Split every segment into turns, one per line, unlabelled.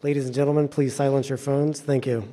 Ladies and gentlemen, please silence your phones. Thank you.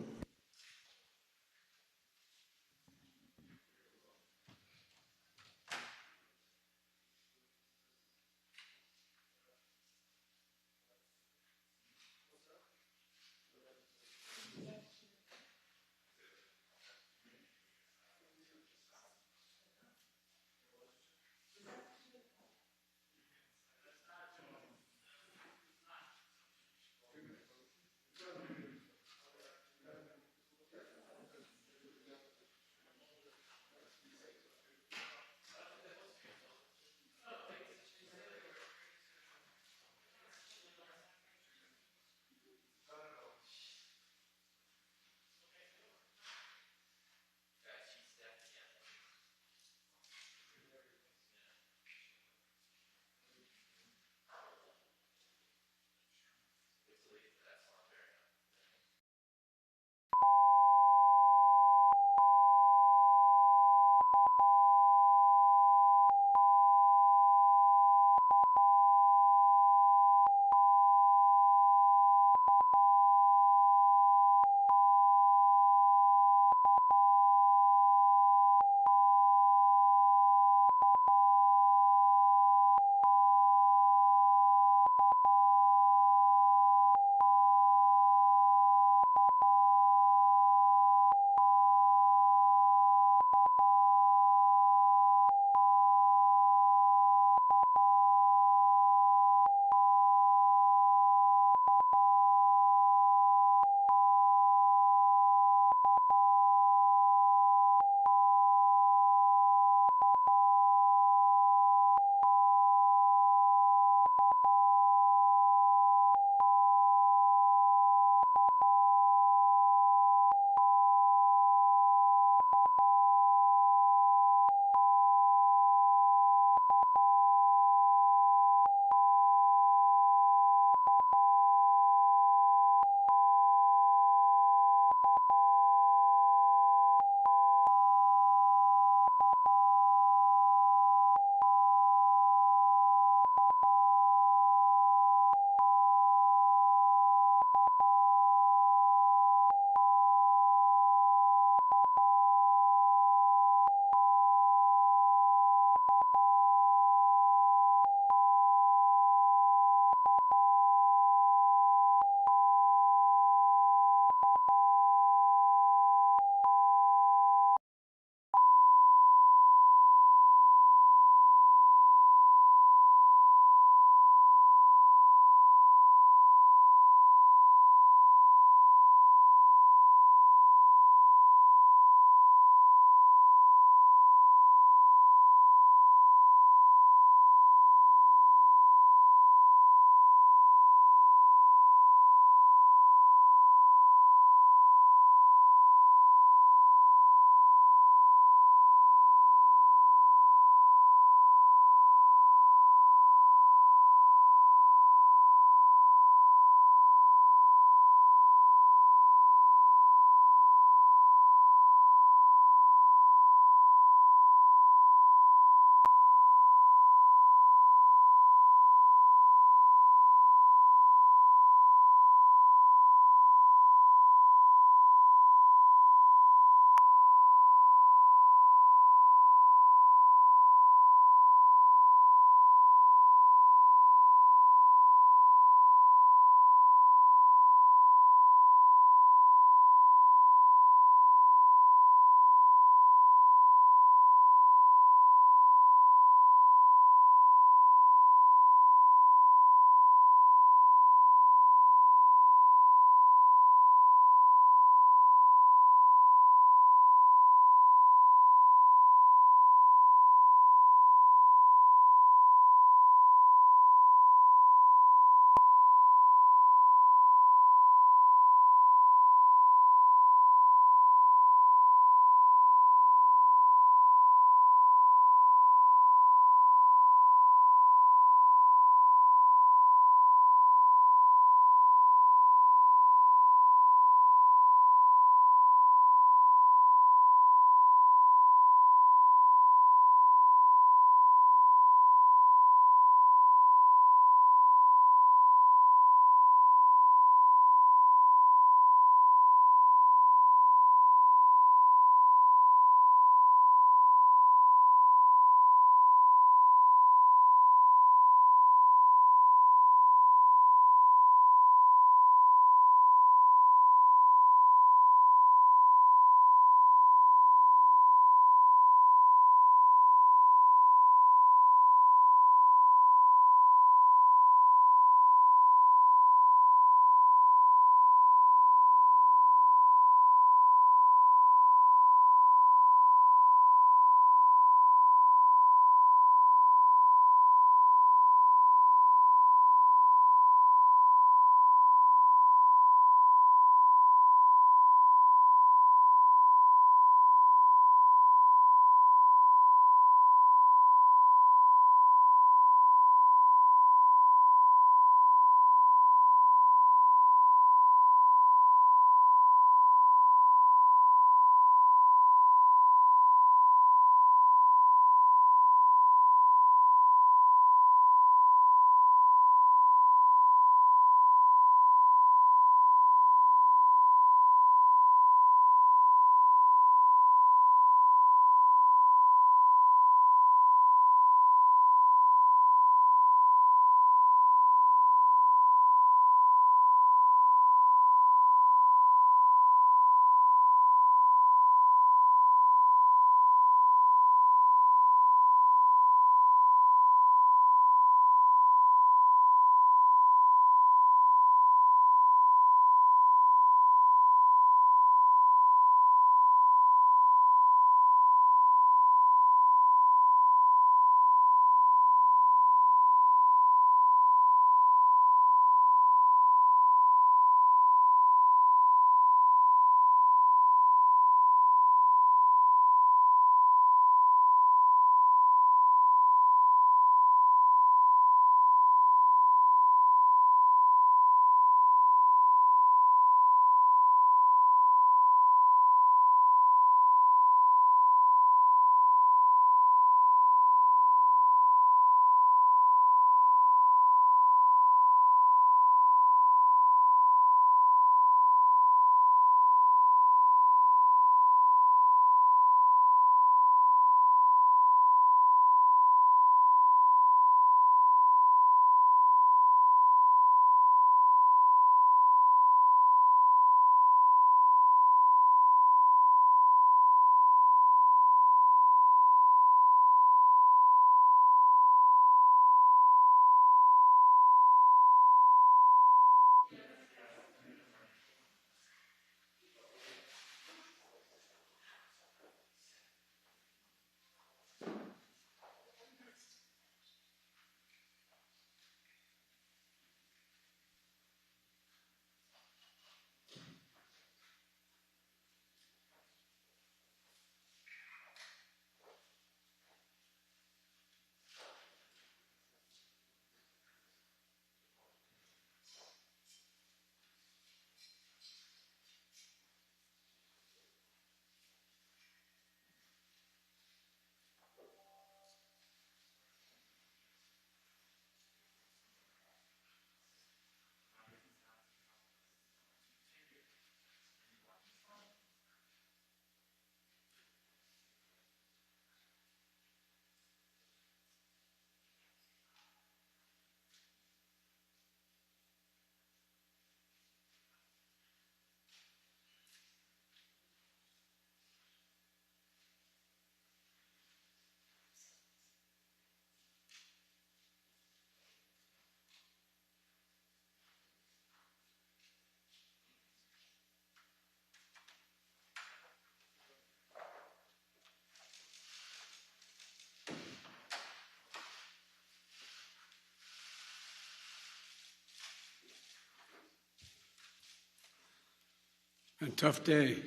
A tough day.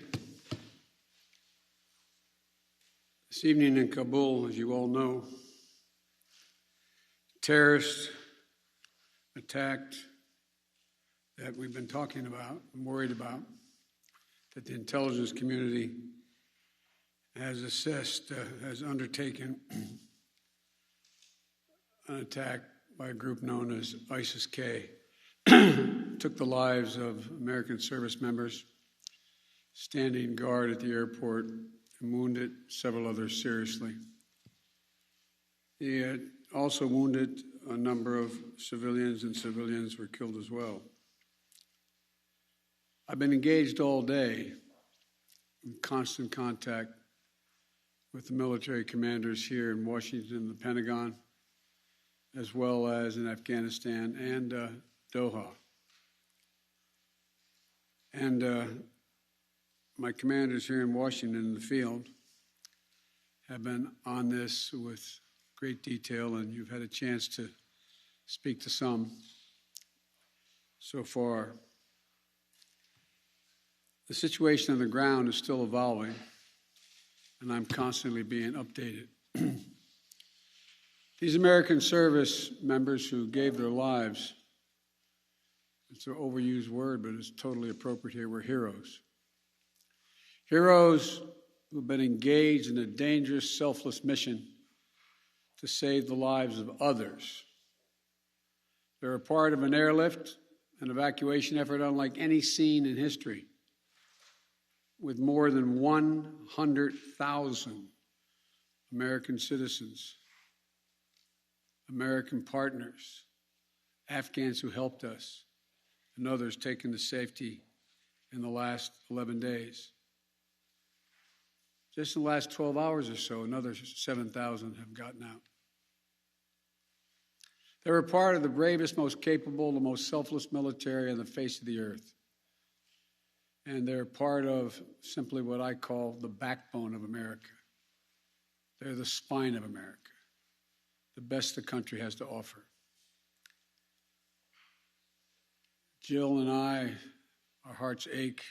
This evening in Kabul, as you all know, terrorist attack that we've been talking about and worried about, that the intelligence community has assessed, has undertaken an attack by a group known as ISIS-K. Took the lives of American service members standing guard at the airport and wounded several others seriously. He had also wounded a number of civilians, and civilians were killed as well. I've been engaged all day in constant contact with the military commanders here in Washington and the Pentagon, as well as in Afghanistan and Doha. And my commanders here in Washington in the field have been on this with great detail, and you've had a chance to speak to some so far. The situation on the ground is still evolving, and I'm constantly being updated. These American service members who gave their lives, it's an overused word, but it's totally appropriate here, were heroes. Heroes who have been engaged in a dangerous, selfless mission to save the lives of others. They're a part of an airlift, an evacuation effort unlike any seen in history, with more than 100,000 American citizens, American partners, Afghans who helped us, and others taken to safety in the last 11 days. Just in the last 12 hours or so, another 7,000 have gotten out. They were part of the bravest, most capable, the most selfless military on the face of the earth. And they're part of simply what I call the backbone of America. They're the spine of America, the best the country has to offer. Jill and I, our hearts ache,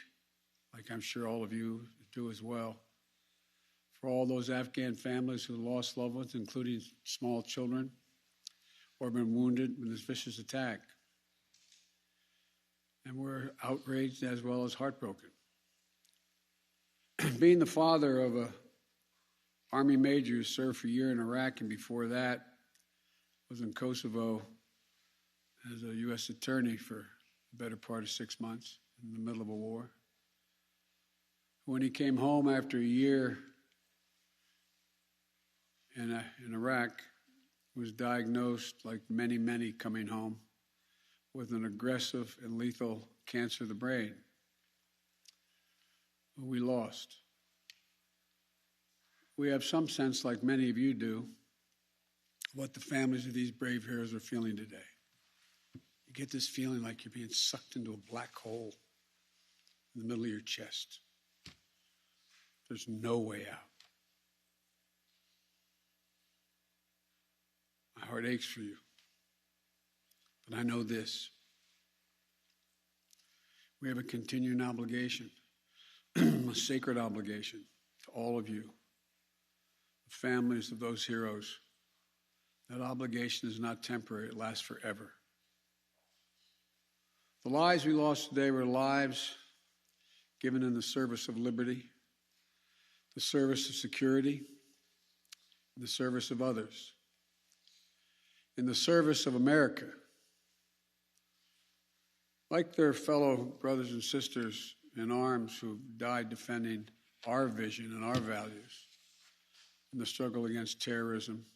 like I'm sure all of you do as well, for all those Afghan families who lost loved ones, including small children, or been wounded in this vicious attack. And we're outraged as well as heartbroken. Being the father of an Army major who served for a year in Iraq, and before that was in Kosovo as a U.S. attorney for the better part of 6 months in the middle of a war. When he came home after a year in Iraq, was diagnosed, like many, many coming home, with an aggressive and lethal cancer of the brain. We lost. We have some sense, like many of you do, what the families of these brave heroes are feeling today. You get this feeling like you're being sucked into a black hole in the middle of your chest. There's no way out. My heart aches for you. But I know this. We have a continuing obligation, a sacred obligation to all of you, the families of those heroes. That obligation is not temporary, it lasts forever. The lives we lost today were lives given in the service of liberty, the service of security, the service of others, in the service of America. Like their fellow brothers and sisters in arms who died defending our vision and our values in the struggle against terrorism.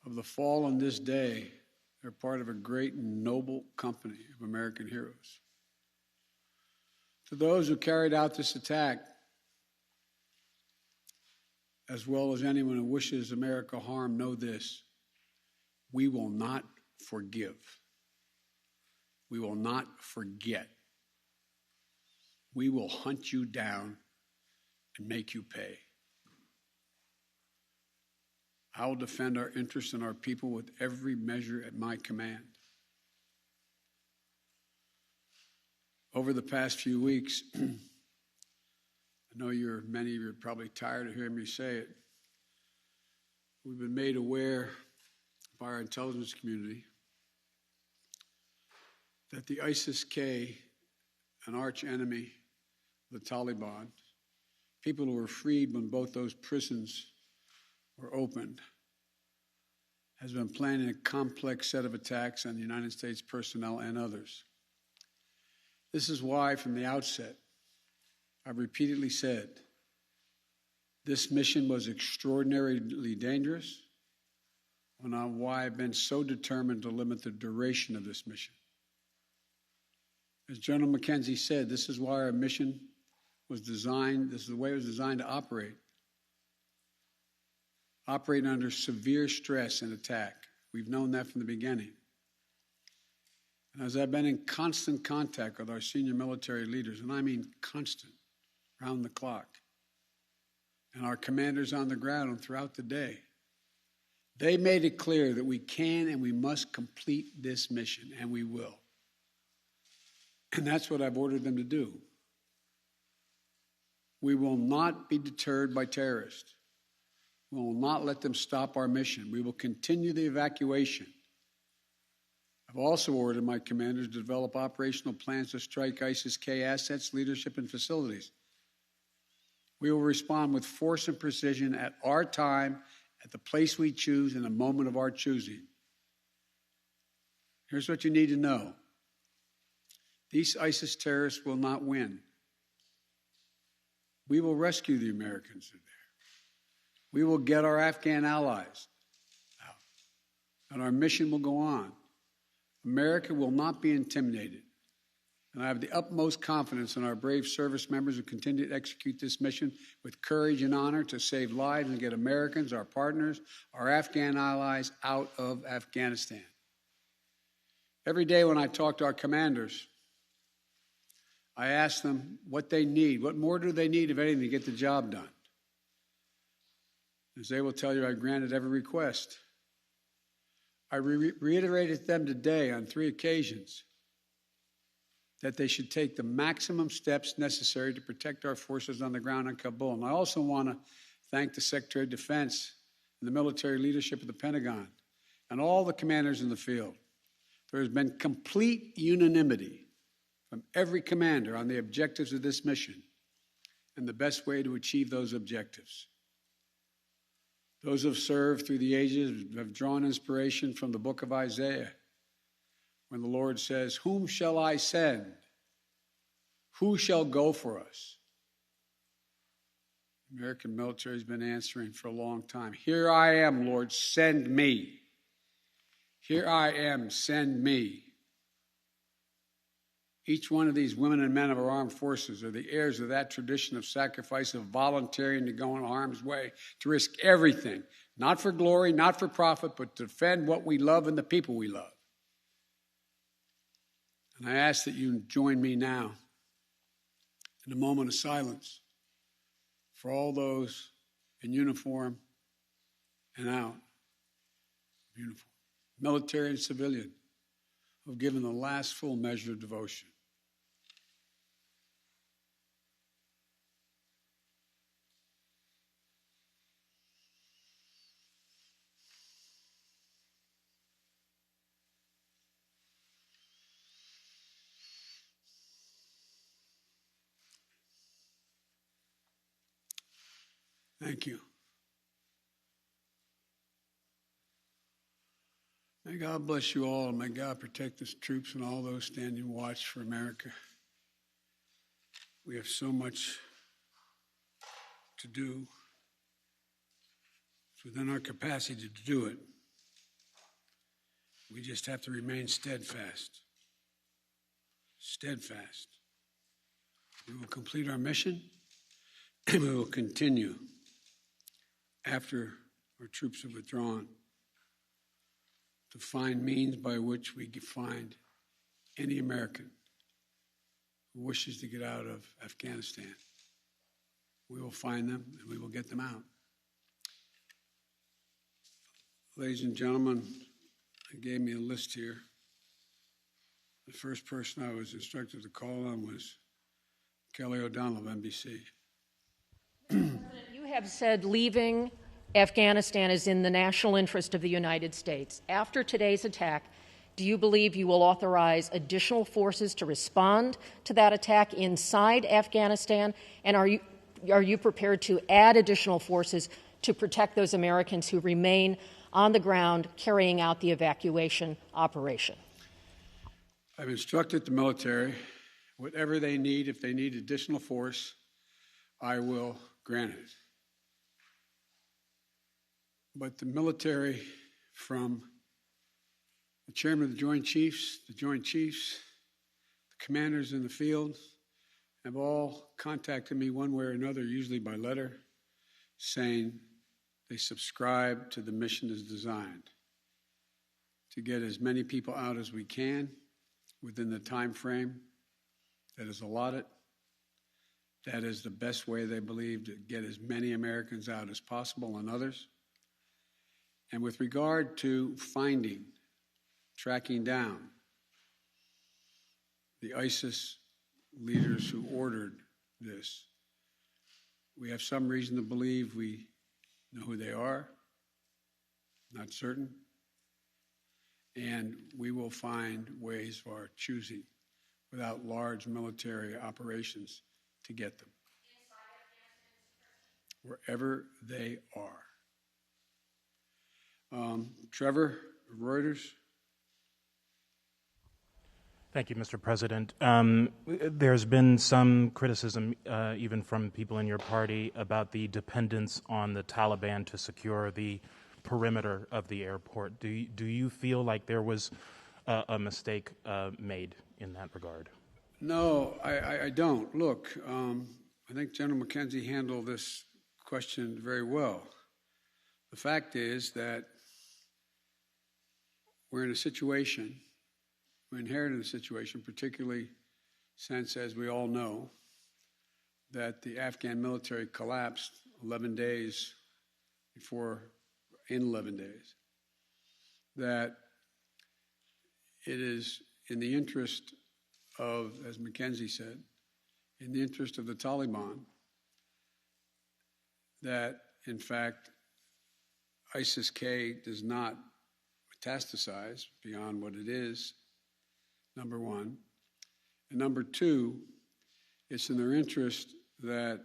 Of the fallen this day, they're part of a great and noble company of American heroes. To those who carried out this attack, as well as anyone who wishes America harm, know this: we will not forgive. We will not forget. We will hunt you down and make you pay. I will defend our interests and our people with every measure at my command. Over the past few weeks, I know many of you are probably tired of hearing me say it. We've been made aware by our intelligence community that the ISIS-K, an arch enemy of the Taliban, people who were freed when both those prisons were opened, has been planning a complex set of attacks on the United States personnel and others. This is why, from the outset, I've repeatedly said this mission was extraordinarily dangerous, and on why I've been so determined to limit the duration of this mission. As General McKenzie said, this is why our mission was designed, this is the way it was designed to operate under severe stress and attack. We've known that from the beginning. And as I've been in constant contact with our senior military leaders, and I mean constant, round the clock, and our commanders on the ground throughout the day, they made it clear that we can and we must complete this mission, and we will. And that's what I've ordered them to do. We will not be deterred by terrorists. We will not let them stop our mission. We will continue the evacuation. I've also ordered my commanders to develop operational plans to strike ISIS-K assets, leadership, and facilities. We will respond with force and precision at our time, at the place we choose, in the moment of our choosing. Here's what you need to know. These ISIS terrorists will not win. We will rescue the Americans there. We will get our Afghan allies out, and our mission will go on. America will not be intimidated, and I have the utmost confidence in our brave service members who continue to execute this mission with courage and honor to save lives and get Americans, our partners, our Afghan allies out of Afghanistan. Every day when I talk to our commanders, I ask them what they need. What more do they need, if anything, to get the job done? As they will tell you, I granted every request. I reiterated to them today on 3 occasions that they should take the maximum steps necessary to protect our forces on the ground in Kabul. And I also want to thank the Secretary of Defense and the military leadership of the Pentagon and all the commanders in the field. There has been complete unanimity from every commander on the objectives of this mission and the best way to achieve those objectives. Those who have served through the ages have drawn inspiration from the book of Isaiah, when the Lord says, "Whom shall I send? Who shall go for us?" The American military has been answering for a long time. "Here I am, Lord, send me. Here I am, send me." Each one of these women and men of our armed forces are the heirs of that tradition of sacrifice, of volunteering to go in harm's way, to risk everything, not for glory, not for profit, but to defend what we love and the people we love. And I ask that you join me now in a moment of silence for all those in uniform and out of uniform, military and civilian, who have given the last full measure of devotion. Thank you. May God bless you all, and may God protect the troops and all those standing watch for America. We have so much to do. It's within our capacity to do it. We just have to remain steadfast. Steadfast. We will complete our mission, and we will continue after our troops have withdrawn to find means by which we can find any American who wishes to get out of Afghanistan. We will find them and we will get them out. Ladies and gentlemen, they gave me a list here. The first person I was instructed to call on was Kelly O'Donnell of NBC.
You have said leaving Afghanistan is in the national interest of the United States. After today's attack, do you believe you will authorize additional forces to respond to that attack inside Afghanistan? And are you prepared to add additional forces to protect those Americans who remain on the ground carrying out the evacuation operation?
I've instructed the military, whatever they need, if they need additional force, I will grant it. But the military, from the chairman of the Joint Chiefs, the commanders in the field, have all contacted me one way or another, usually by letter, saying they subscribe to the mission as designed to get as many people out as we can within the time frame that is allotted. That is the best way they believe to get as many Americans out as possible and others. And with regard to finding, tracking down the ISIS leaders who ordered this, we have some reason to believe we know who they are, not certain, and we will find ways of our choosing without large military operations to get them wherever they are. Trevor, Reuters.
Thank you, Mr. President. There's been some criticism, even from people in your party, about the dependence on the Taliban to secure the perimeter of the airport. Do you feel like there was a mistake made in that regard?
No, I don't. Look, I think General McKenzie handled this question very well. The fact is that we're in a situation, we inherited a situation, particularly since, as we all know, that the Afghan military collapsed 11 days before, in 11 days, that it is in the interest of, as McKenzie said, in the interest of the Taliban that, in fact, ISIS-K does not metastasize beyond what it is, number one. And number two, it's in their interest that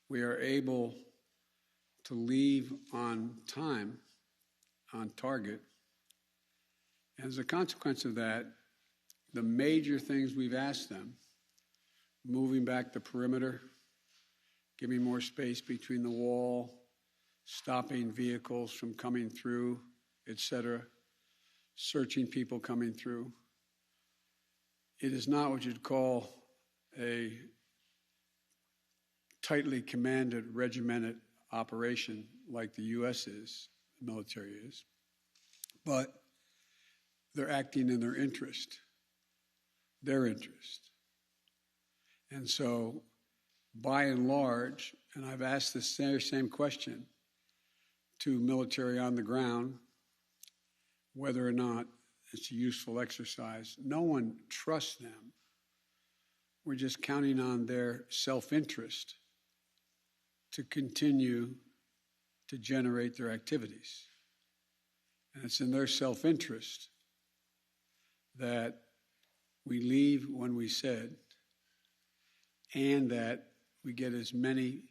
we are able to leave on time, on target. And as a consequence of that, the major things we've asked them, moving back the perimeter, giving more space between the wall, stopping vehicles from coming through, etc., searching people coming through. It is not what you'd call a tightly commanded, regimented operation like the U.S. is, the military is, but they're acting in their interest. And so, by and large, and I've asked this same question to military on the ground, whether or not it's a useful exercise. No one trusts them. We're just counting on their self-interest to continue to generate their activities. And it's in their self-interest that we leave when we said, and that we get as many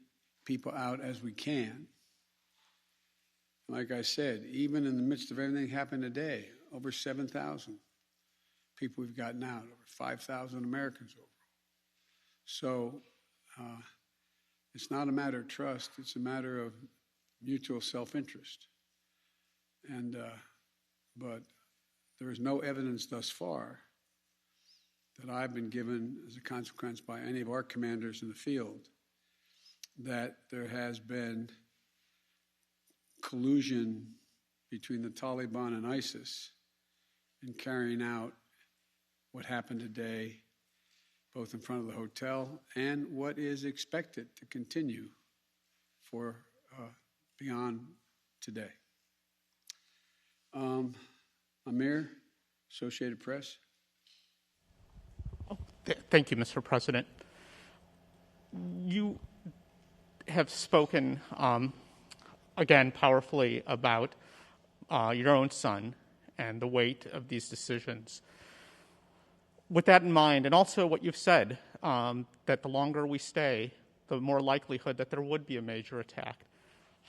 people out as we can. Like I said, even in the midst of everything that happened today, over 7,000 people we've gotten out, over 5,000 Americans overall. So it's not a matter of trust, it's a matter of mutual self-interest. And but there is no evidence thus far that I've been given as a consequence by any of our commanders in the field that there has been collusion between the Taliban and ISIS in carrying out what happened today, both in front of the hotel and what is expected to continue for beyond today. Amir, Associated Press.
Thank you, Mr. President. You have spoken, again, powerfully about your own son and the weight of these decisions. With that in mind, and also what you've said, that the longer we stay, the more likelihood that there would be a major attack.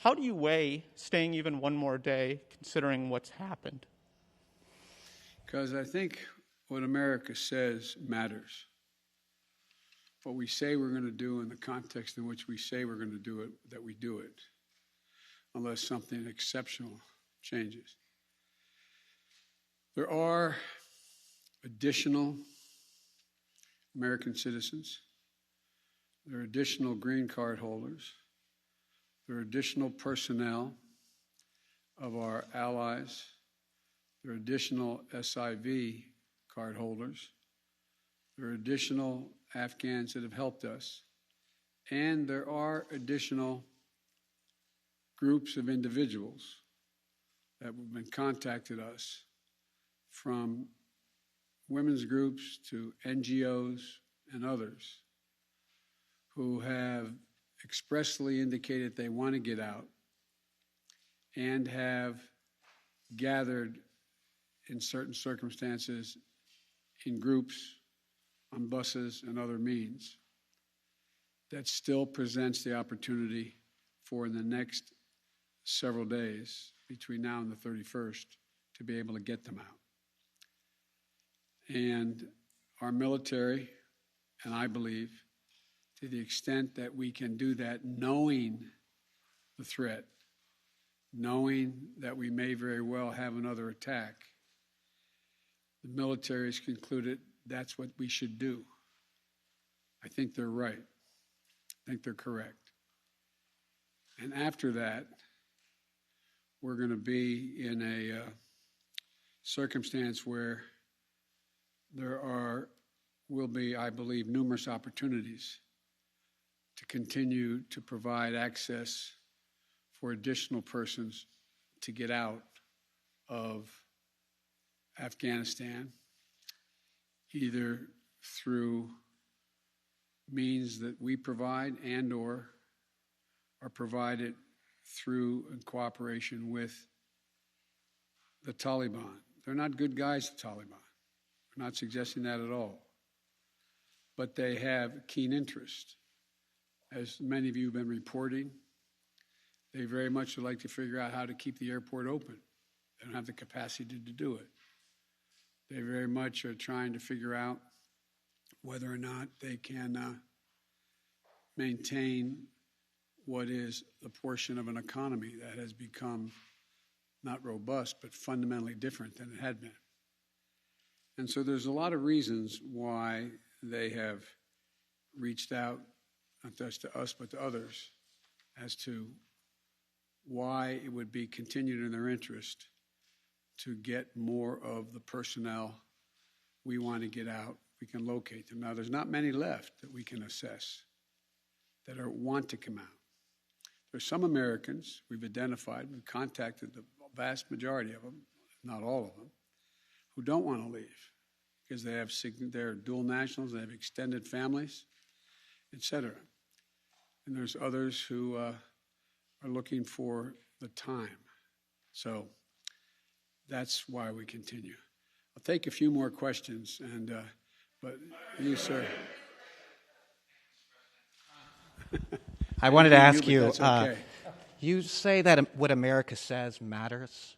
How do you weigh staying even one more day, considering what's happened?
Because I think what America says matters. What we say we're going to do in the context in which we say we're going to do it, that we do it, unless something exceptional changes. There are additional American citizens. There are additional green card holders. There are additional personnel of our allies. There are additional SIV card holders. There are additional Afghans that have helped us. And there are additional groups of individuals that have been contacted us, from women's groups to NGOs and others, who have expressly indicated they want to get out and have gathered in certain circumstances in groups, on buses and other means. That still presents the opportunity for, in the next several days, between now and the 31st, to be able to get them out. And our military, and I believe, to the extent that we can do that, knowing the threat, knowing that we may very well have another attack, the military has concluded that's what we should do. I think they're right. I think they're correct. And after that, we're going to be in a circumstance where there will be, I believe, numerous opportunities to continue to provide access for additional persons to get out of Afghanistan, either through means that we provide and or are provided through in cooperation with the Taliban. They're not good guys, the Taliban. We're not suggesting that at all. But they have keen interest. As many of you have been reporting, they very much would like to figure out how to keep the airport open. They don't have the capacity to do it. They very much are trying to figure out whether or not they can maintain what is the portion of an economy that has become not robust, but fundamentally different than it had been. And so there's a lot of reasons why they have reached out, not just to us, but to others, as to why it would be continued in their interest to get more of the personnel we want to get out. We can locate them. Now, there's not many left that we can assess that want to come out. There's some Americans we've identified, we've contacted the vast majority of them, not all of them, who don't want to leave because they're dual nationals, they have extended families, et cetera. And there's others who are looking for the time. So that's why we continue. I'll take a few more questions, but you, sir.
I wanted to ask you,
that's okay.
You say that what America says matters.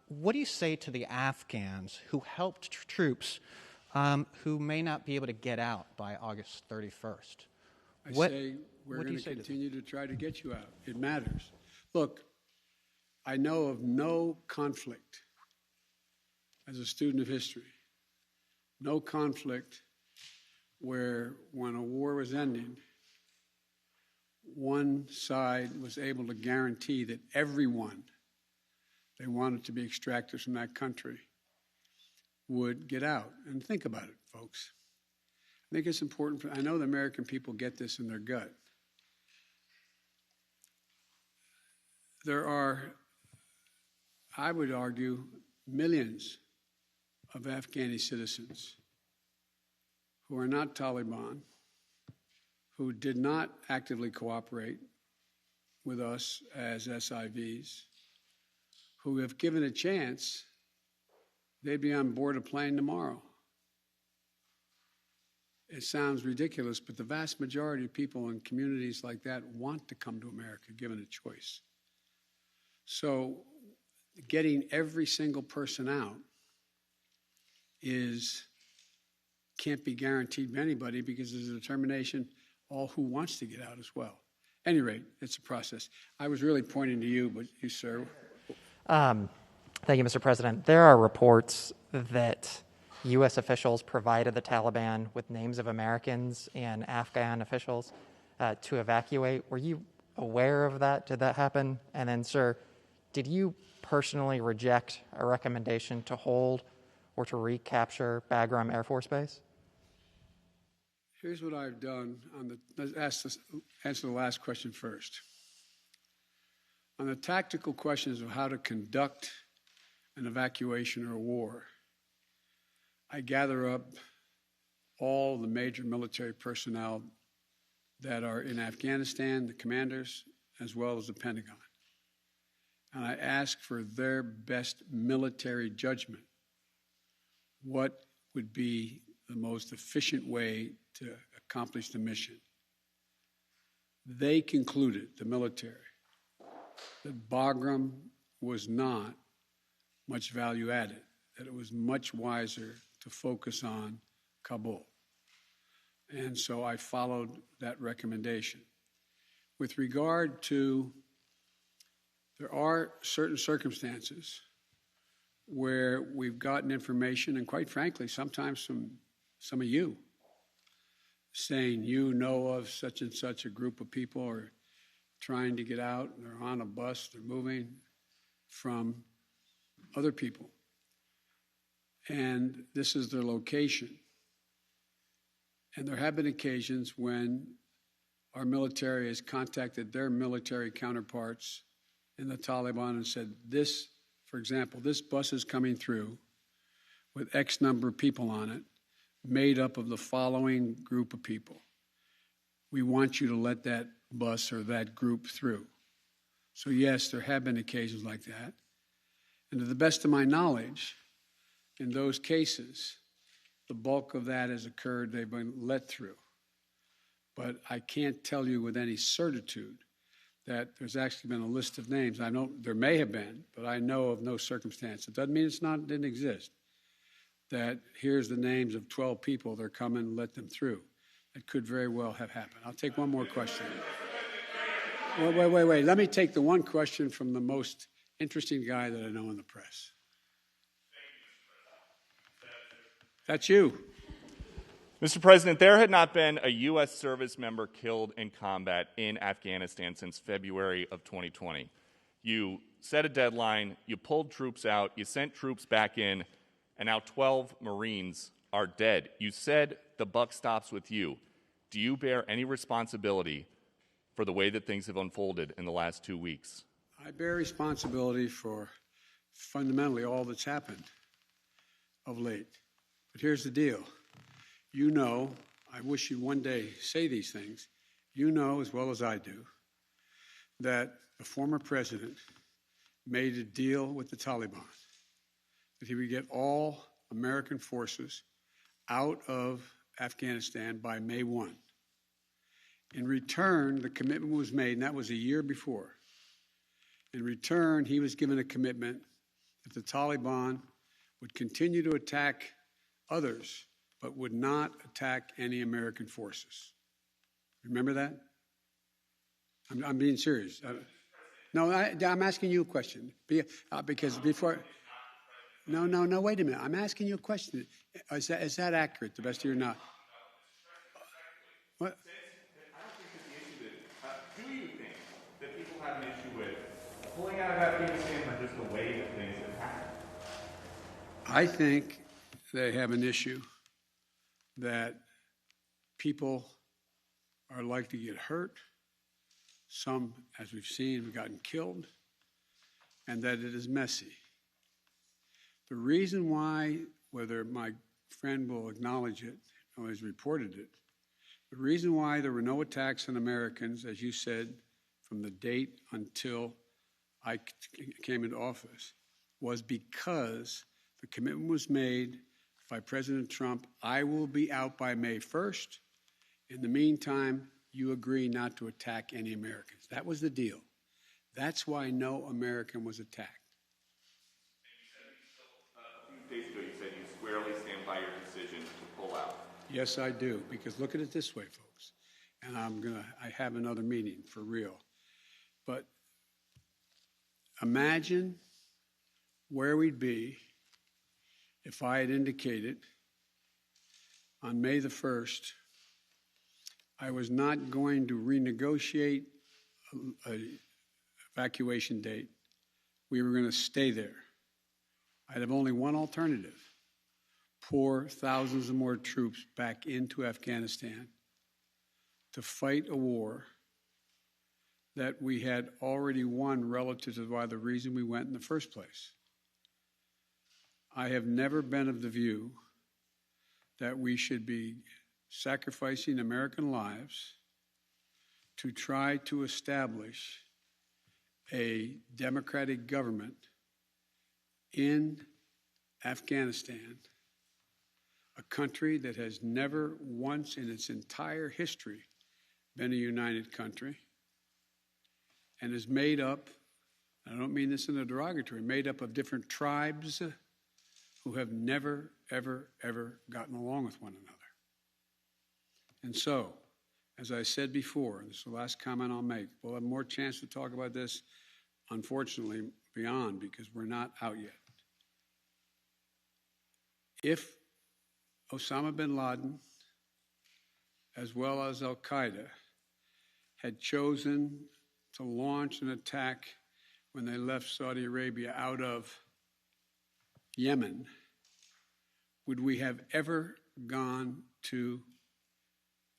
What do you say to the Afghans who helped troops who may not be able to get out by August 31st?
I say we're going to continue to try to get you out. It matters. Look, I know of no conflict, as a student of history, no conflict where when a war was ending, one side was able to guarantee that everyone they wanted to be extracted from that country would get out. And think about it, folks. I think it's important. I know the American people get this in their gut. There are, I would argue, millions of Afghani citizens who are not Taliban, who did not actively cooperate with us as SIVs, who, if given a chance, they'd be on board a plane tomorrow. It sounds ridiculous, but the vast majority of people in communities like that want to come to America, given a choice. So getting every single person out can't be guaranteed by anybody, because there's a determination all who wants to get out as well. At any rate, it's a process. I was really pointing to you, but you, sir.
Thank you, Mr. President. There are reports that U.S. officials provided the Taliban with names of Americans and Afghan officials to evacuate. Were you aware of that? Did that happen? And then, sir, did you personally reject a recommendation to hold or to recapture Bagram Air Force Base?
Here's what I've done. Let's answer the last question first. On the tactical questions of how to conduct an evacuation or a war, I gather up all the major military personnel that are in Afghanistan, the commanders, as well as the Pentagon. And I ask for their best military judgment. What would be the most efficient way to accomplish the mission? They concluded, the military, that Bagram was not much value added, that it was much wiser to focus on Kabul. And so I followed that recommendation. With regard to, there are certain circumstances where we've gotten information, and quite frankly, sometimes from some of you, saying you know of such and such a group of people are trying to get out, and they're on a bus, they're moving from other people. And this is their location. And there have been occasions when our military has contacted their military counterparts in the Taliban and said, this, for example, this bus is coming through with X number of people on it, made up of the following group of people. We want you to let that bus or that group through. So yes, there have been occasions like that. And to the best of my knowledge, in those cases, the bulk of that has occurred, they've been let through. But I can't tell you with any certitude that there's actually been a list of names. I know there may have been, but I know of no circumstance. It doesn't mean it didn't exist. That here's the names of 12 people, they're coming, let them through. It could very well have happened. I'll take one more question. Wait. Let me take the one question from the most interesting guy that I know in the press. That's you.
Mr. President, there had not been a U.S. service member killed in combat in Afghanistan since February of 2020. You set a deadline, you pulled troops out, you sent troops back in, and now 12 Marines are dead. You said the buck stops with you. Do you bear any responsibility for the way that things have unfolded in the last 2 weeks?
I bear responsibility for fundamentally all that's happened of late. But here's the deal. You know, I wish you'd one day say these things. You know as well as I do that the former president made a deal with the Taliban that he would get all American forces out of Afghanistan by May 1. In return, the commitment was made, and that was a year before. In return, he was given a commitment that the Taliban would continue to attack others, but would not attack any American forces. Remember that? I'm being serious. No, I'm asking you a question. Because before... No, wait a minute. I'm asking you a question. Is that accurate, to the best of your knowledge? What?
I don't think that the issue is, do you think that people have an issue with pulling out of Afghanistan or just the way that things have happened?
I think they have an issue that people are likely to get hurt. Some, as we've seen, have gotten killed, and that it is messy. The reason why, whether my friend will acknowledge it always reported it. The reason why there were no attacks on Americans, as you said, from the date until I came into office, was because the commitment was made by President Trump, I will be out by May 1st. In the meantime, you agree not to attack any Americans. That was the deal. That's why no American was attacked.
A few days ago, you said you squarely stand by your decision to pull out.
Yes, I do, because look at it this way, folks, and I have another meeting for real. But imagine where we'd be if I had indicated on May the 1st I was not going to renegotiate an evacuation date. We were going to stay there. I'd have only one alternative: pour thousands of more troops back into Afghanistan to fight a war that we had already won relative to why the reason we went in the first place. I have never been of the view that we should be sacrificing American lives to try to establish a democratic government in Afghanistan, a country that has never once in its entire history been a united country and is made up, I don't mean this in a derogatory, made up of different tribes who have never, ever, ever gotten along with one another. And so, as I said before, and this is the last comment I'll make, we'll have more chance to talk about this, unfortunately, beyond, because we're not out yet. If Osama bin Laden, as well as al-Qaeda, had chosen to launch an attack when they left Saudi Arabia out of Yemen, would we have ever gone to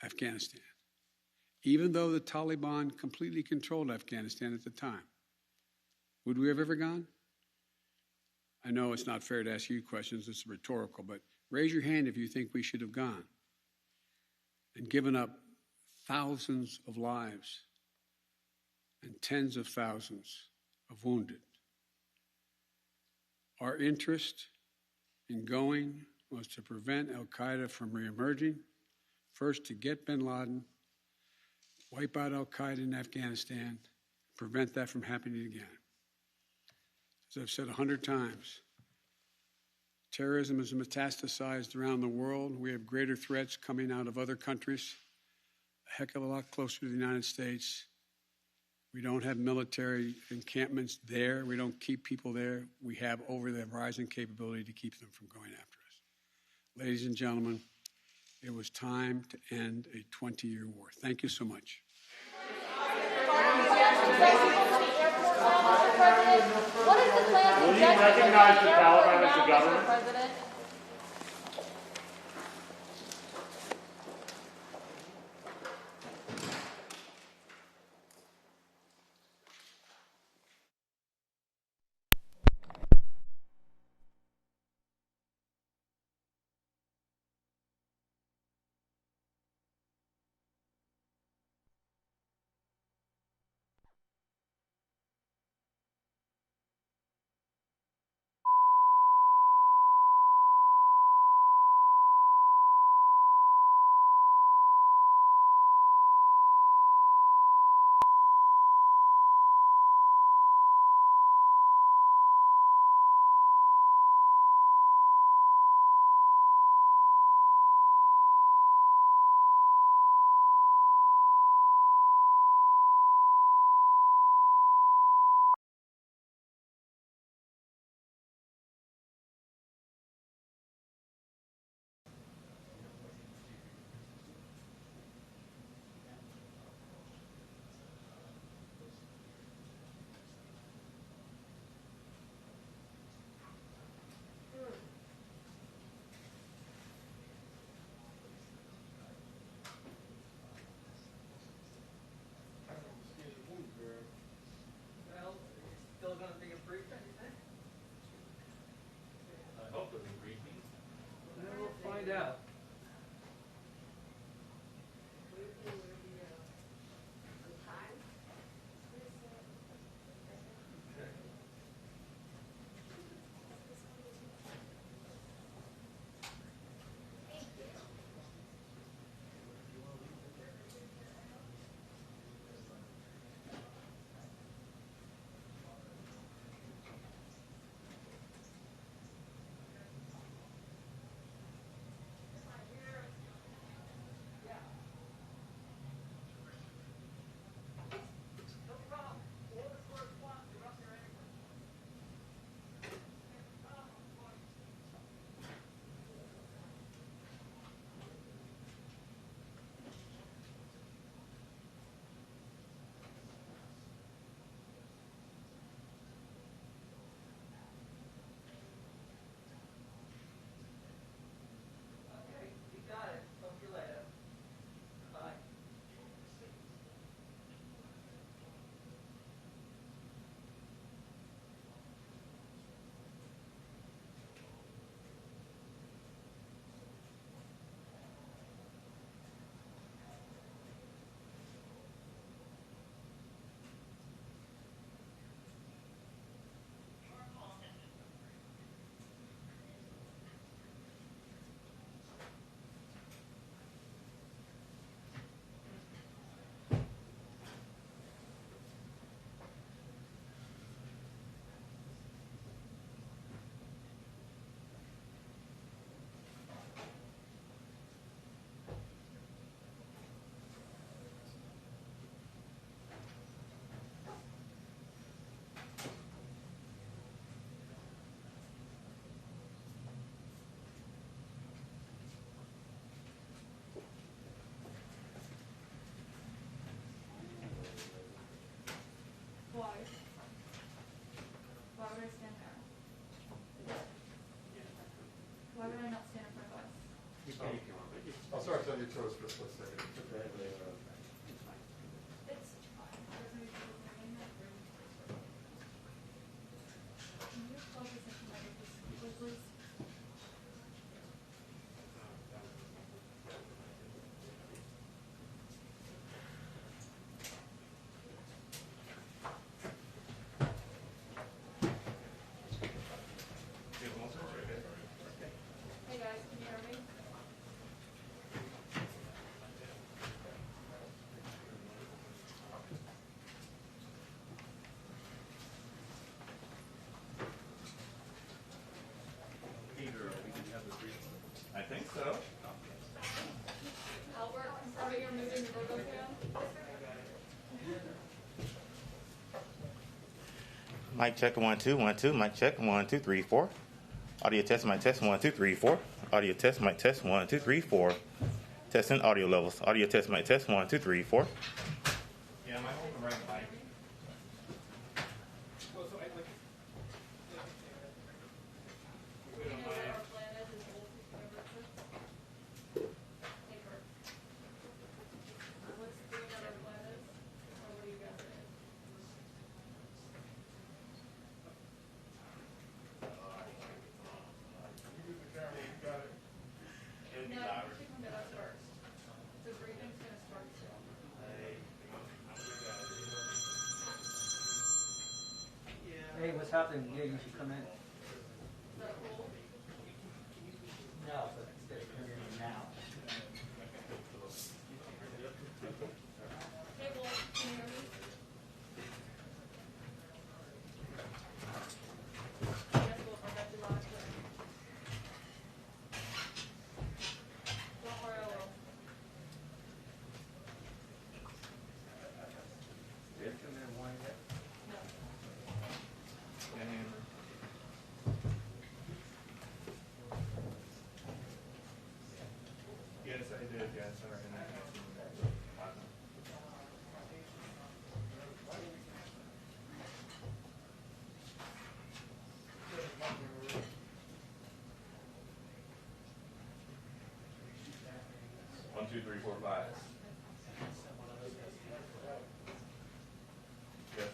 Afghanistan? Even though the Taliban completely controlled Afghanistan at the time, would we have ever gone? I know it's not fair to ask you questions, it's rhetorical, but raise your hand if you think we should have gone and given up thousands of lives and tens of thousands of wounded. Our interest in going was to prevent al-Qaeda from reemerging, first to get bin Laden, wipe out al-Qaeda in Afghanistan, prevent that from happening again. As I've said 100 times, terrorism is metastasized around the world. We have greater threats coming out of other countries, a heck of a lot closer to the United States. We don't have military encampments there. We don't keep people there. We have over-the-horizon capability to keep them from going after us. Ladies and gentlemen, it was time to end a 20-year war. Thank you so much.
Will you recognize the Taliban as the government?
your toes for a split second.
Hey guys, can you hear me?
I think so.
Albert, confirming you're moving the logo down?
Mic check 1 2 1 2. Mic check 1 2 3 4. Audio test. Mic test 1 2 3 4. Audio test. Mic test 1 2 3 4. Testing audio levels. Audio test. Mic test 1 2 3 4.
Yeah, am I holding the right mic?
You know what our plan is multi-membership? Hey, Kurt. What's the other plan is? Or what do you got there? No, you should come to us first. The briefing's gonna start soon.
Hey, what's happening? Yeah, you should come in.
Is that cool?
No, but instead of coming in now.
Hey, Wolf, can you hear me? Yes, Wolf, I got you loud and clear. Don't worry, I will.
Yeah, come in one day.
No.
Yes, I did. Yes, all right. One, two, three, four, five. Yes.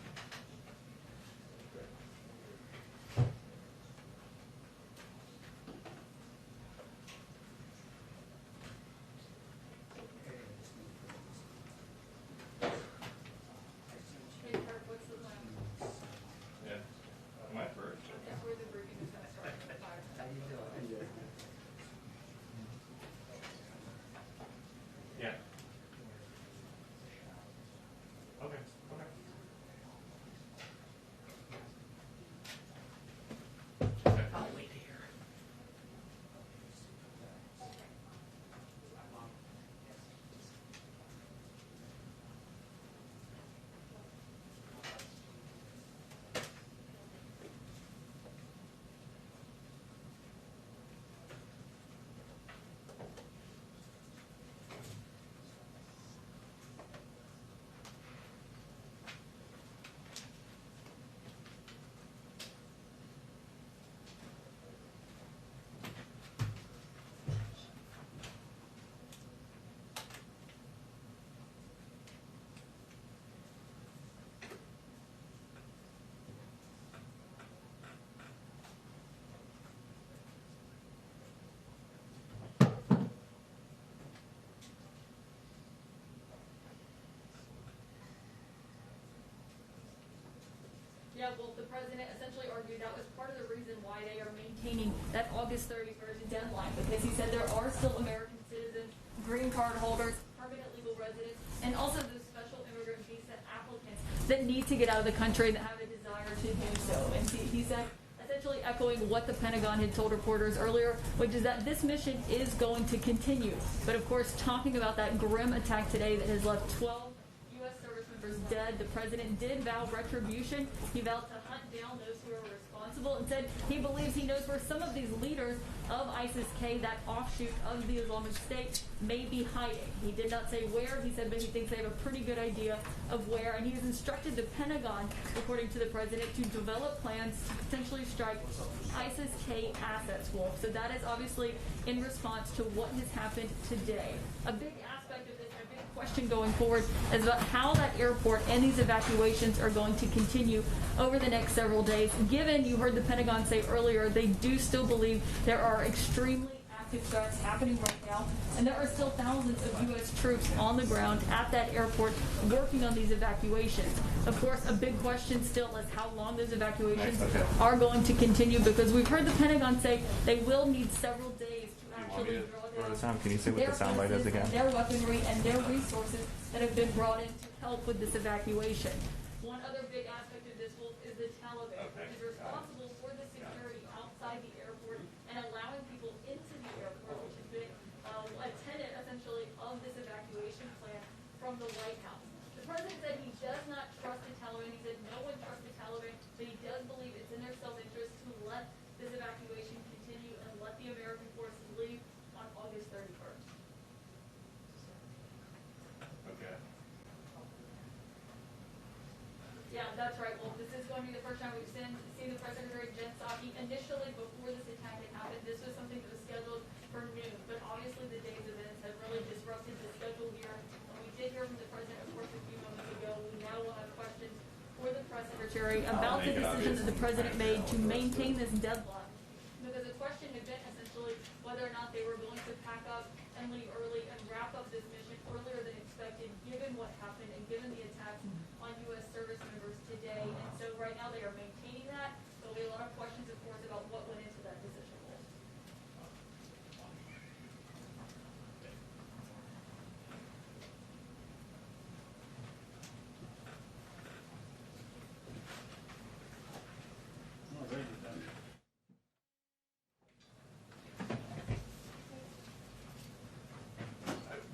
Hey, Kurt, what's the plan?
Yeah. Am I first?
That's where the briefing is gonna start at 5.
How you doing?
Yeah. Okay. Okay.
I'll wait to hear.
Yeah, well, the president essentially argued that was part of the reason why they are maintaining that August 31st deadline, because he said there are still American citizens, green card holders, permanent legal residents, and also those special immigrant visa applicants that need to get out of the country that have a desire to do so. And he said, essentially echoing what the Pentagon had told reporters earlier, which is that this mission is going to continue. But of course, talking about that grim attack today that has left 12 U.S. service members dead, the president did vow retribution. He vowed to hunt down those who are responsible responsible and said he believes he knows where some of these leaders of ISIS-K, that offshoot of the Islamic State, may be hiding. He did not say where. He said, but he thinks they have a pretty good idea of where. And he has instructed the Pentagon, according to the president, to develop plans to potentially strike ISIS-K assets, Wolf. So that is obviously in response to what has happened today. A big aspect of this, and a big question going forward, is about how that airport and these evacuations are going to continue over the next several days. Given, you heard the Pentagon say earlier, they do still believe there are extremely active threats happening right now, and there are still thousands of U.S. troops on the ground at that airport working on these evacuations. Of course, a big question still is how long those evacuations are going to continue, because we've heard the Pentagon say they will need several days to actually draw down
Can you say what the soundbite is again?
their weaponry and their resources that have been brought in to help with this evacuation. One other big aspect of this, Wolf, is the Taliban, which is responsible for the security outside the airport and allowing people into the airport, which has been a tenet, essentially, of this evacuation plan from the White House. The president said he does not trust the Taliban. He said no one trusts the Taliban, but he does believe it's in their self-interest to let this evacuation continue and let the American forces leave on August 31st.
Okay.
Yeah, that's right. Well, this is going to be the first time we've seen the Press Secretary Jen Psaki initially before this attack had happened. This was something that was scheduled for noon, but obviously the day's events have really disrupted the schedule here. And we did hear from the president, of course, a few moments ago. We now will have questions for the Press Secretary about the decision that the president made to maintain this deadline. Because the question had been essentially whether or not they were going to pack up and leave early and wrap up this mission earlier than expected, given what happened and given the attacks on U.S. service members today. And so right now they are maintaining that. There will be a lot of questions, of course, about what went into that decision.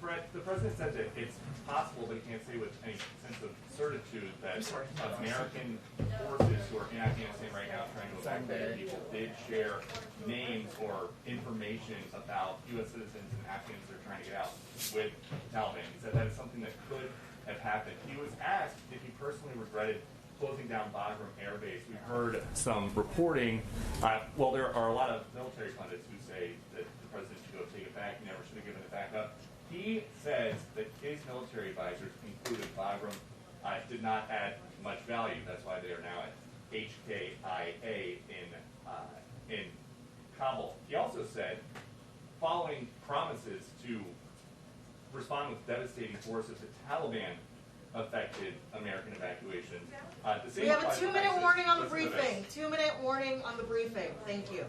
Brett, the president said that it's possible, but he can't say with any sense of certitude that American forces who are in Afghanistan right now trying to evacuate people did share names or information about U.S. citizens and Afghans that are trying to get out with Taliban. He said that is something that could have happened. He was asked if he personally regretted closing down Bagram Air Base. We heard some reporting. Well, there are a lot of military pundits who say that the president should go take it back. He never should have given it back up. He says that his military advisors concluded Bagram did not add much value. That's why they are now at HKIA in Kabul. He also said, following promises to respond with devastating force if the Taliban affected American evacuations.
We have a 2-minute warning on the briefing. 2-minute warning on the briefing. Thank you.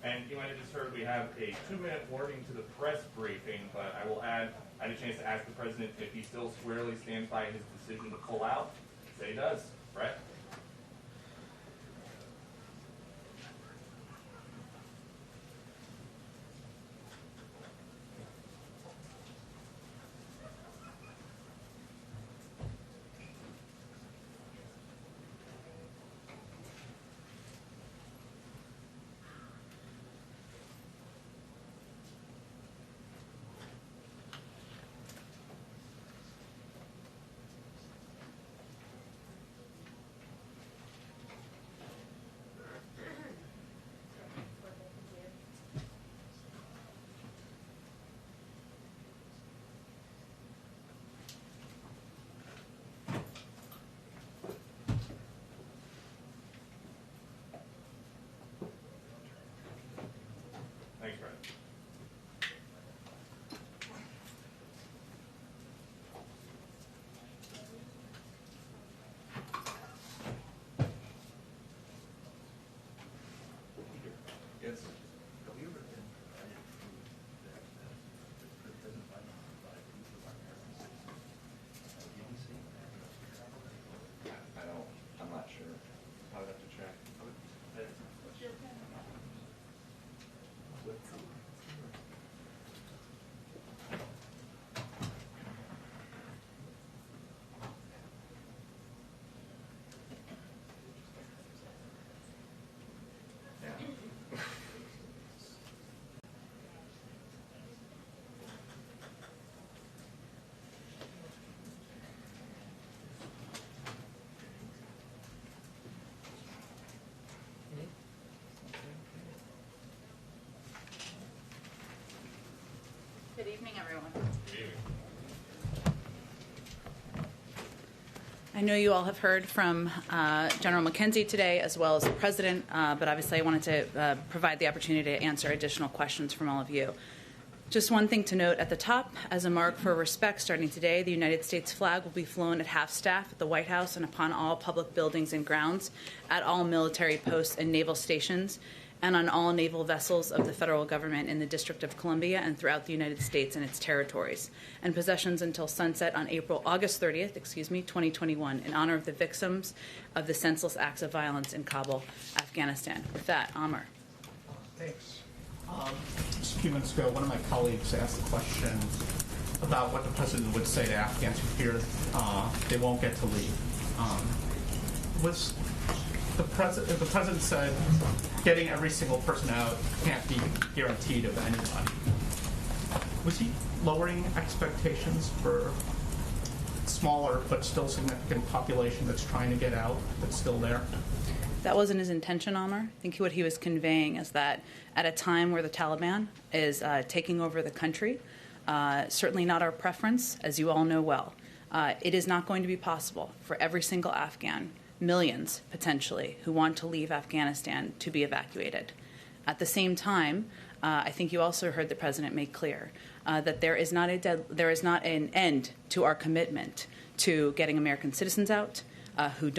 And you might have just heard we have a 2-minute warning to the press briefing, but I will add, I had a chance to ask the president if he still squarely stands by his decision to pull out. Say he does. Brett?
evening, everyone. I know you all have heard from General McKenzie today, as well as the President, but obviously I wanted to provide the opportunity to answer additional questions from all of you. Just one thing to note at the top, as a mark for respect, starting today, the United States flag will be flown at half-staff at the White House and upon all public buildings and grounds, at all military posts and naval stations, and on all naval vessels of the federal government in the District of Columbia and throughout the United States and its territories, and possessions until sunset on August 30th, 2021, in honor of the victims of the senseless acts of violence in Kabul, Afghanistan. With that, Amr.
Thanks. Just a few minutes ago, one of my colleagues asked a question about what the President would say to Afghans who fear they won't get to leave. The President said getting every single person out can't be guaranteed of anybody. Was he lowering expectations for smaller but still significant population that's trying to get out, that's still there?
That wasn't his intention, Amr. I think what he was conveying is that at a time where the Taliban is taking over the country, certainly not our preference, as you all know well, it is not going to be possible for every single Afghan, millions potentially, who want to leave Afghanistan to be evacuated. At the same time, I think you also heard the President make clear that there is not an end to our commitment to getting American citizens out, who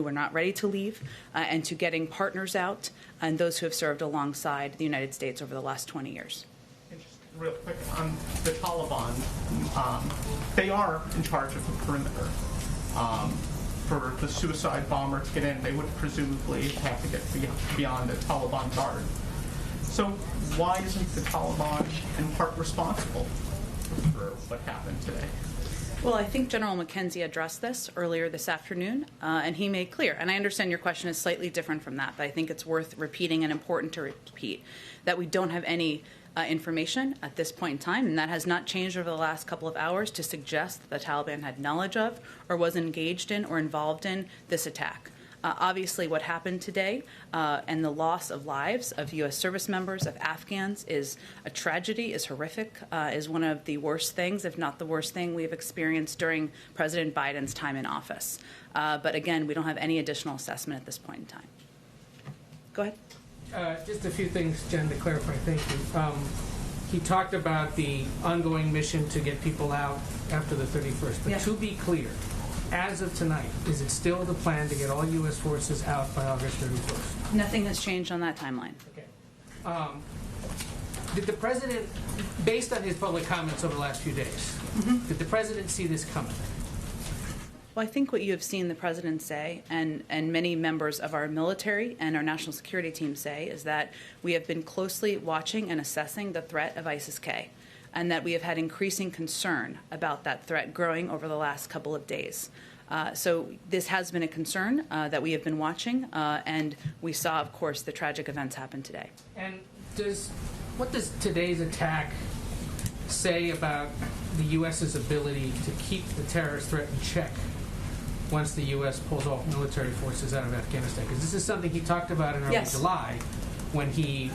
are not ready to leave, and to getting partners out and those who have served alongside the United States over the last 20 years.
And just real quick, on the Taliban, they are in charge of the perimeter. For the suicide bomber to get in, they would presumably have to get beyond a Taliban guard. So why isn't the Taliban in part responsible for what happened today?
Well, I think General McKenzie addressed this earlier this afternoon, and he made clear, and I understand your question is slightly different from that, but I think it's worth repeating and important to repeat, that we don't have any information at this point in time, and that has not changed over the last couple of hours to suggest that the Taliban had knowledge of or was engaged in or involved in this attack. Obviously, what happened today and the loss of lives of U.S. service members, of Afghans, is a tragedy, is horrific, is one of the worst things, if not the worst thing we've experienced during President Biden's time in office. But again, we don't have any additional assessment at this point in time. Go ahead.
Just a few things, Jen, to clarify. Thank you. He talked about the ongoing mission to get people out after the 31st. But to be clear, as of tonight, is it still the plan to get all U.S. forces out by August 31st?
Nothing has changed on that timeline.
Okay. Did the President, based on his public comments over the last few days, did the President see this coming?
Well, I think what you have seen the President say, and many members of our military and our national security team say, is that we have been closely watching and assessing the threat of ISIS-K, and that we have had increasing concern about that threat growing over the last couple of days. So this has been a concern that we have been watching, and we saw, of course, the tragic events happen today.
And what does today's attack say about the U.S.'s ability to keep the terrorist threat in check once the U.S. pulls off military forces out of Afghanistan? Because this is something he talked about in early July when he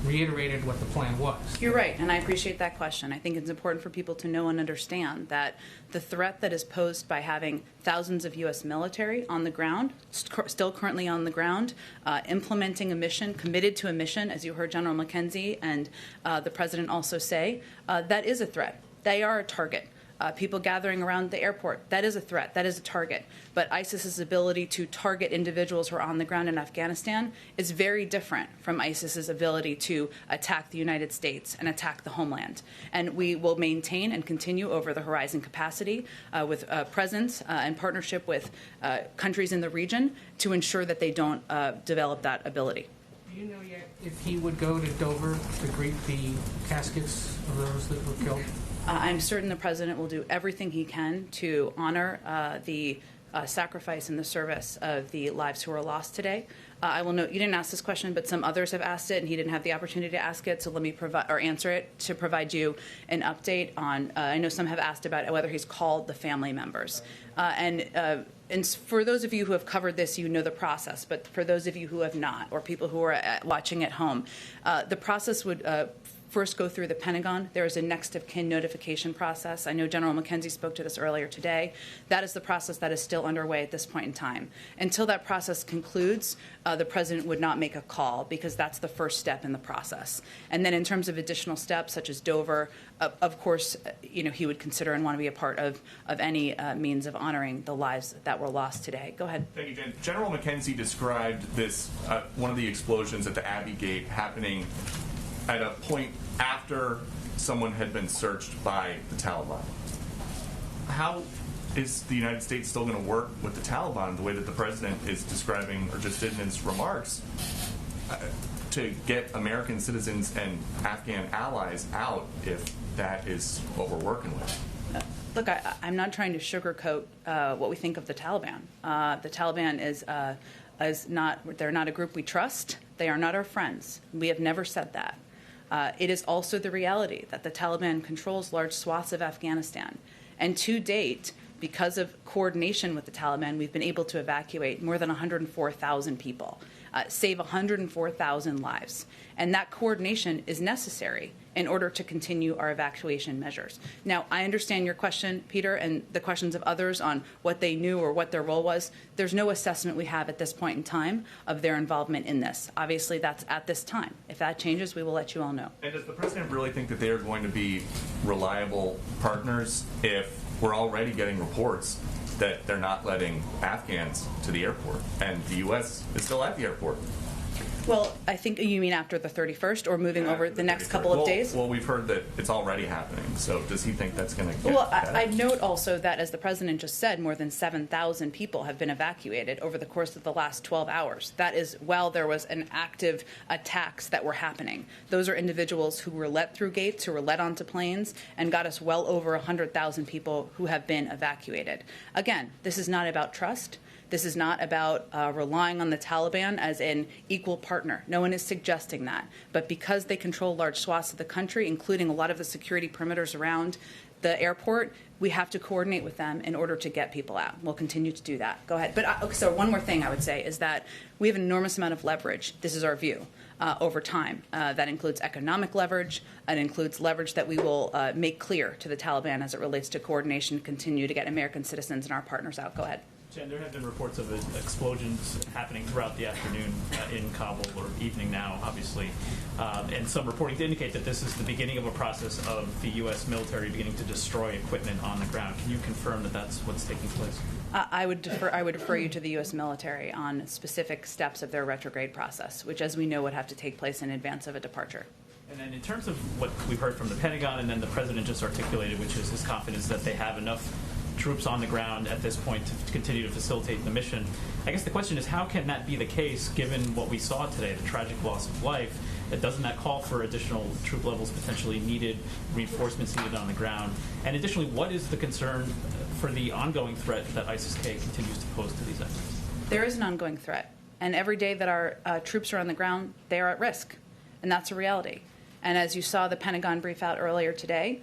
reiterated what the plan was.
You're right, and I appreciate that question. I think it's important for people to know and understand that the threat that is posed by having thousands of U.S. military on the ground, still currently on the ground, implementing a mission, committed to a mission, as you heard General McKenzie and the President also say, that is a threat. They are a target. People gathering around the airport, that is a threat, that is a target. But ISIS's ability to target individuals who are on the ground in Afghanistan is very different from ISIS's ability to attack the United States and attack the homeland. And we will maintain and continue over the horizon capacity with presence and partnership with countries in the region to ensure that they don't develop that ability.
Do you know yet if he would go to Dover to greet the caskets of those that were killed?
I'm certain the President will do everything he can to honor the sacrifice and the service of the lives who were lost today. I will note you didn't ask this question, but some others have asked it, and he didn't have the opportunity to ask it. So let me answer it to provide you an update on. I know some have asked about whether he's called the family members, and for those of you who have covered this, you know the process. But for those of you who have not, or people who are watching at home, the process would first go through the Pentagon. There is a next of kin notification process. I know General McKenzie spoke to this earlier today. That is the process that is still underway at this point in time. Until that process concludes, the president would not make a call because that's the first step in the process. And then in terms of additional steps such as Dover, of course, he would consider and want to be a part of any means of honoring the lives that were lost today. Go ahead.
Thank you, Jen. General McKenzie described this, one of the explosions at the Abbey Gate happening at a point after someone had been searched by the Taliban. How is the United States still going to work with the Taliban the way that the president is describing, or just did in his remarks, to get American citizens and Afghan allies out if that is what we're working with?
Look, I'm not trying to sugarcoat what we think of the Taliban. The Taliban they're not a group we trust. They are not our friends. We have never said that. It is also the reality that the Taliban controls large swaths of Afghanistan. And to date, because of coordination with the Taliban, we've been able to evacuate more than 104,000 people, save 104,000 lives. And that coordination is necessary in order to continue our evacuation measures. Now, I understand your question, Peter, and the questions of others on what they knew or what their role was. There's no assessment we have at this point in time of their involvement in this. Obviously, that's at this time. If that changes, we will let you all know.
And does the president really think that they are going to be reliable partners if we're already getting reports that they're not letting Afghans to the airport and the U.S. is still at the airport?
Well, I think you mean after the 31st or moving over the next couple of days?
Well, we've heard that it's already happening. So does he think that's going to get
Well,
better?
I'd note also that, as the president just said, more than 7,000 people have been evacuated over the course of the last 12 hours. That is while there was an active attacks that were happening. Those are individuals who were let through gates, who were let onto planes, and got us well over 100,000 people who have been evacuated. Again, this is not about trust. This is not about relying on the Taliban as an equal partner. No one is suggesting that. But because they control large swaths of the country, including a lot of the security perimeters around the airport, we have to coordinate with them in order to get people out. We'll continue to do that. Go ahead. But so one more thing I would say is that we have an enormous amount of leverage. This is our view. Over time. That includes economic leverage. It includes leverage that we will make clear to the Taliban as it relates to coordination, continue to get American citizens and our partners out. Go ahead.
Jen, there have been reports of explosions happening throughout the afternoon in Kabul, or evening now, obviously, and some reporting to indicate that this is the beginning of a process of the U.S. military beginning to destroy equipment on the ground. Can you confirm that that's what's taking place?
I would refer you to the U.S. military on specific steps of their retrograde process, which, as we know, would have to take place in advance of a departure.
And then in terms of what we've heard from the Pentagon and then the president just articulated, which is his confidence that they have enough troops on the ground at this point to continue to facilitate the mission. I guess the question is, how can that be the case given what we saw today, the tragic loss of life? Doesn't that call for additional troop levels potentially needed, reinforcements needed on the ground? And additionally, what is the concern for the ongoing threat that ISIS-K continues to pose to these efforts?
There is an ongoing threat. And every day that our troops are on the ground, they are at risk. And that's a reality. And as you saw the Pentagon brief out earlier today,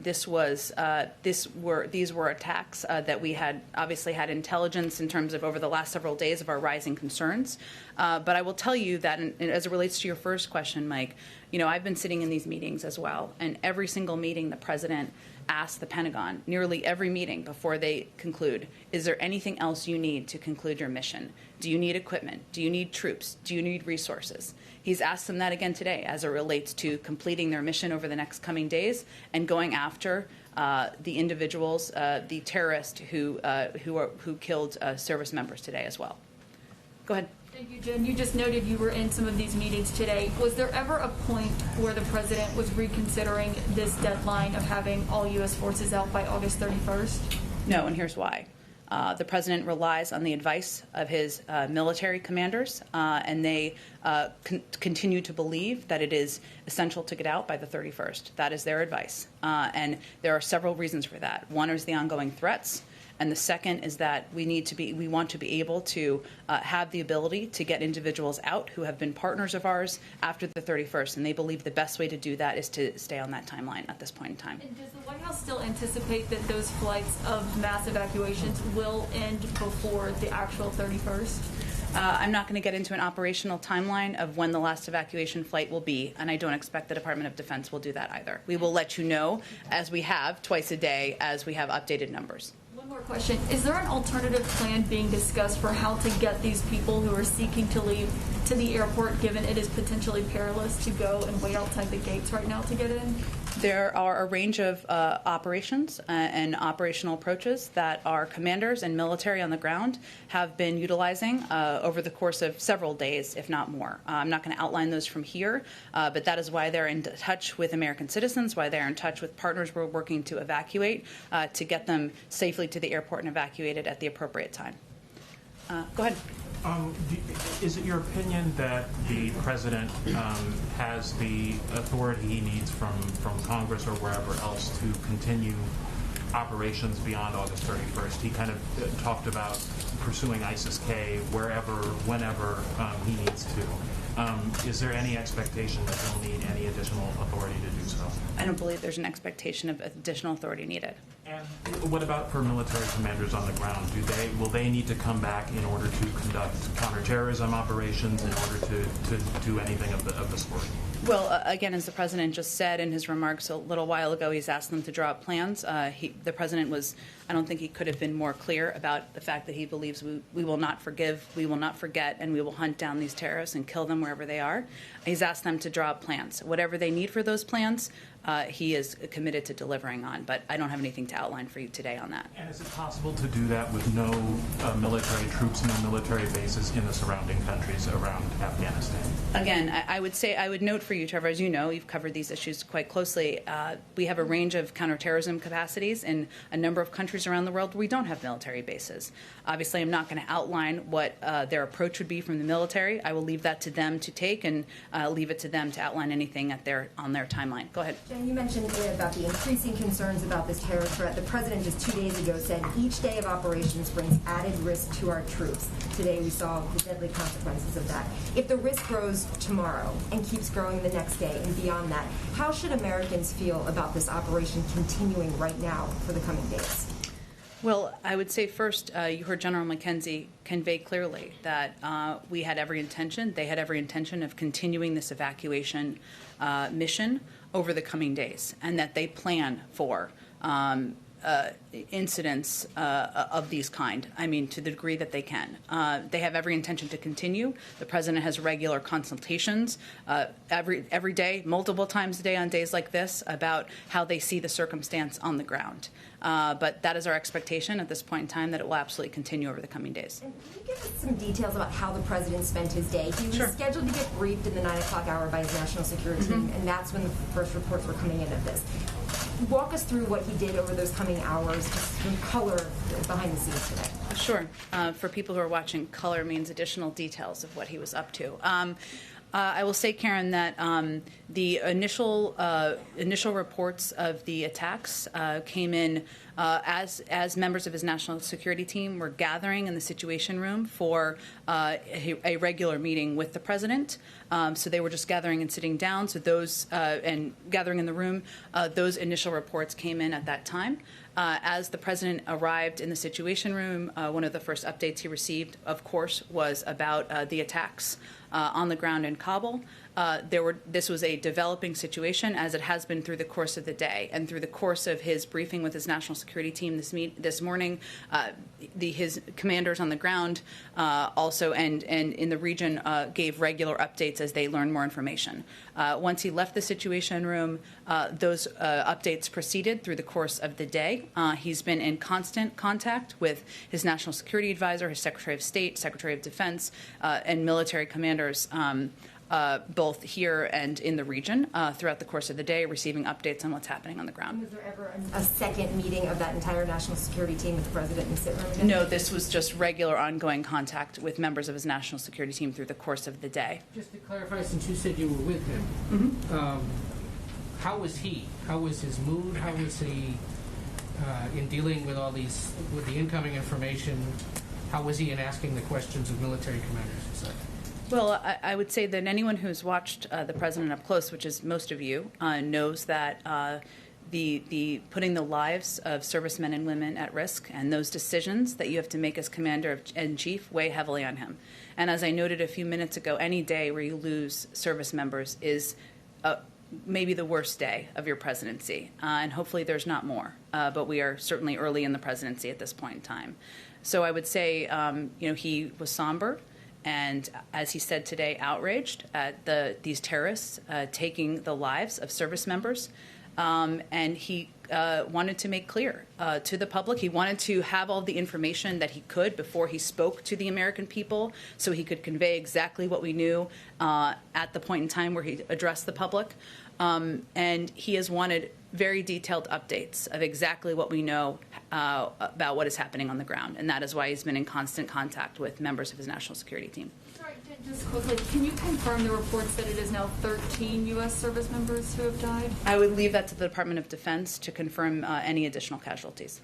these were attacks that we had obviously had intelligence in terms of over the last several days of our rising concerns. But I will tell you that as it relates to your first question, Mike, I've been sitting in these meetings as well. And every single meeting the president asked the Pentagon, nearly every meeting before they conclude, is there anything else you need to conclude your mission? Do you need equipment? Do you need troops? Do you need resources? He's asked them that again today as it relates to completing their mission over the next coming days and going after the individuals, the terrorists who killed service members today as well. Go ahead.
Thank you, Jen. You just noted you were in some of these meetings today. Was there ever a point where the president was reconsidering this deadline of having all U.S. forces out by August 31st?
No, and here's why. The president relies on the advice of his military commanders, and they continue to believe that it is essential to get out by the 31st. That is their advice. And there are several reasons for that. One is the ongoing threats. And the second is that we want to be able to have the ability to get individuals out who have been partners of ours after the 31st. And they believe the best way to do that is to stay on that timeline at this point in time.
And does the White House still anticipate that those flights of mass evacuations will end before the actual 31st?
I'm not going to get into an operational timeline of when the last evacuation flight will be, and I don't expect the Department of Defense will do that either. We will let you know, as we have twice a day, as we have updated numbers.
One more question. Is there an alternative plan being discussed for how to get these people who are seeking to leave to the airport, given it is potentially perilous to go and wait outside the gates right now to get in?
There are a range of operations and operational approaches that our commanders and military on the ground have been utilizing over the course of several days, if not more. I'm not going to outline those from here, but that is why they're in touch with American citizens, why they're in touch with partners we're working to evacuate, to get them safely to the airport and evacuated at the appropriate time. Go ahead.
Is it your opinion that the president has the authority he needs from Congress or wherever else to continue operations beyond August 31st? He kind of talked about pursuing ISIS-K wherever, whenever he needs to. Is there any expectation that he'll need any additional authority to do so?
I don't believe there's an expectation of additional authority needed.
And what about for military commanders on the ground? Will they need to come back in order to conduct counterterrorism operations, in order to do anything of the sort?
Well, again, as the president just said in his remarks a little while ago, he's asked them to draw up plans. The president was, I don't think he could have been more clear about the fact that he believes we will not forgive, we will not forget, and we will hunt down these terrorists and kill them wherever they are. He's asked them to draw up plans. Whatever they need for those plans, he is committed to delivering on, but I don't have anything to outline for you today on that.
And is it possible to do that with no military troops, no military bases in the surrounding countries around Afghanistan?
Again, I would note for you, Trevor, as you know, you've covered these issues quite closely. We have a range of counterterrorism capacities in a number of countries around the world where we don't have military bases. Obviously, I'm not going to outline what their approach would be from the military. I will leave that to them to take and leave it to them to outline anything on their timeline. Go ahead.
Jen, you mentioned about the increasing concerns about this terror threat. The president just 2 days ago said each day of operations brings added risk to our troops. Today we saw the deadly consequences of that. If the risk grows tomorrow and keeps growing the next day and beyond that, how should Americans feel about this operation continuing right now for the coming days?
Well, I would say first, you heard General McKenzie convey clearly that we had every intention, they had every intention of continuing this evacuation mission over the coming days, and that they plan for incidents of these kind, to the degree that they can. They have every intention to continue. The president has regular consultations every day, multiple times a day on days like this, about how they see the circumstance on the ground. But that is our expectation at this point in time, that it will absolutely continue over the coming days.
And can you give us some details about how the president spent his day? He was scheduled to get briefed in the 9 o'clock hour by his national security team, and that's when the first reports were coming in of this. Walk us through what he did over those coming hours, just some color behind the scenes today.
Sure. For people who are watching, color means additional details of what he was up to. I will say, Karen, that the initial reports of the attacks came in as members of his national security team were gathering in the Situation Room for a regular meeting with the president. So they were just gathering and sitting down. So those and gathering in the room, those initial reports came in at that time. As the president arrived in the Situation Room, one of the first updates he received, of course, was about the attacks on the ground in Kabul. This was a developing situation, as it has been through the course of the day. And through the course of his briefing with his national security team this morning, his commanders on the ground also and in the region gave regular updates as they learned more information. Once he left the Situation Room, those updates proceeded through the course of the day. He's been in constant contact with his national security advisor, his Secretary of State, Secretary of Defense, and military commanders, both here and in the region throughout the course of the day, receiving updates on what's happening on the ground.
Was there ever a second meeting of that entire national security team with the president in the sit room again?
No, this was just regular ongoing contact with members of his national security team through the course of the day.
Just to clarify, since you said you were with him, how was he? How was his mood? How was he in dealing with with the incoming information? How was he in asking the questions of military commanders and such?
Well, I would say that anyone who's watched the president up close, which is most of you, knows that the putting the lives of servicemen and women at risk, and those decisions that you have to make as Commander-in-Chief weigh heavily on him. And as I noted a few minutes ago, any day where you lose service members is maybe the worst day of your presidency. And hopefully there's not more. But we are certainly early in the presidency at this point in time. So I would say, he was somber. And as he said today, outraged at these terrorists taking the lives of service members. And he wanted to make clear to the public. He wanted to have all the information that he could before he spoke to the American people so he could convey exactly what we knew at the point in time where he addressed the public. And he has wanted very detailed updates of exactly what we know about what is happening on the ground. And that is why he's been in constant contact with members of his national security team.
Sorry, just quickly, can you confirm the reports that it is now 13 U.S. service members who have died?
I would leave that to the Department of Defense to confirm any additional casualties.